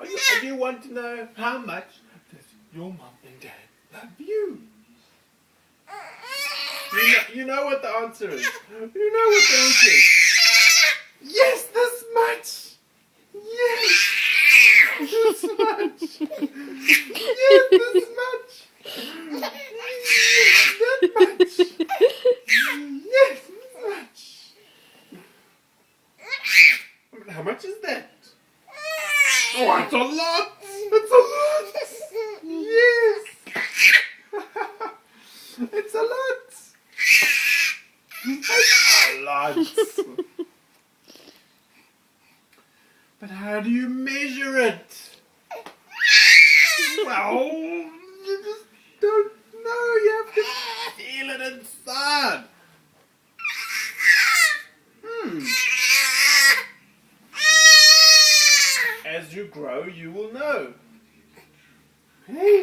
Do you want to know how much does your mom and dad love you? You know what the answer is. You know what the answer is. Yes, this much. Yes, this much. Yes, this much. Yes, that much. Yes, this much. How much is that? Oh, it's a lot. It's a lot. Yes. It's a lot. It's a lot. But how do you measure it? Well, you just don't know. You have to feel it inside. As you grow, you will know. Hey.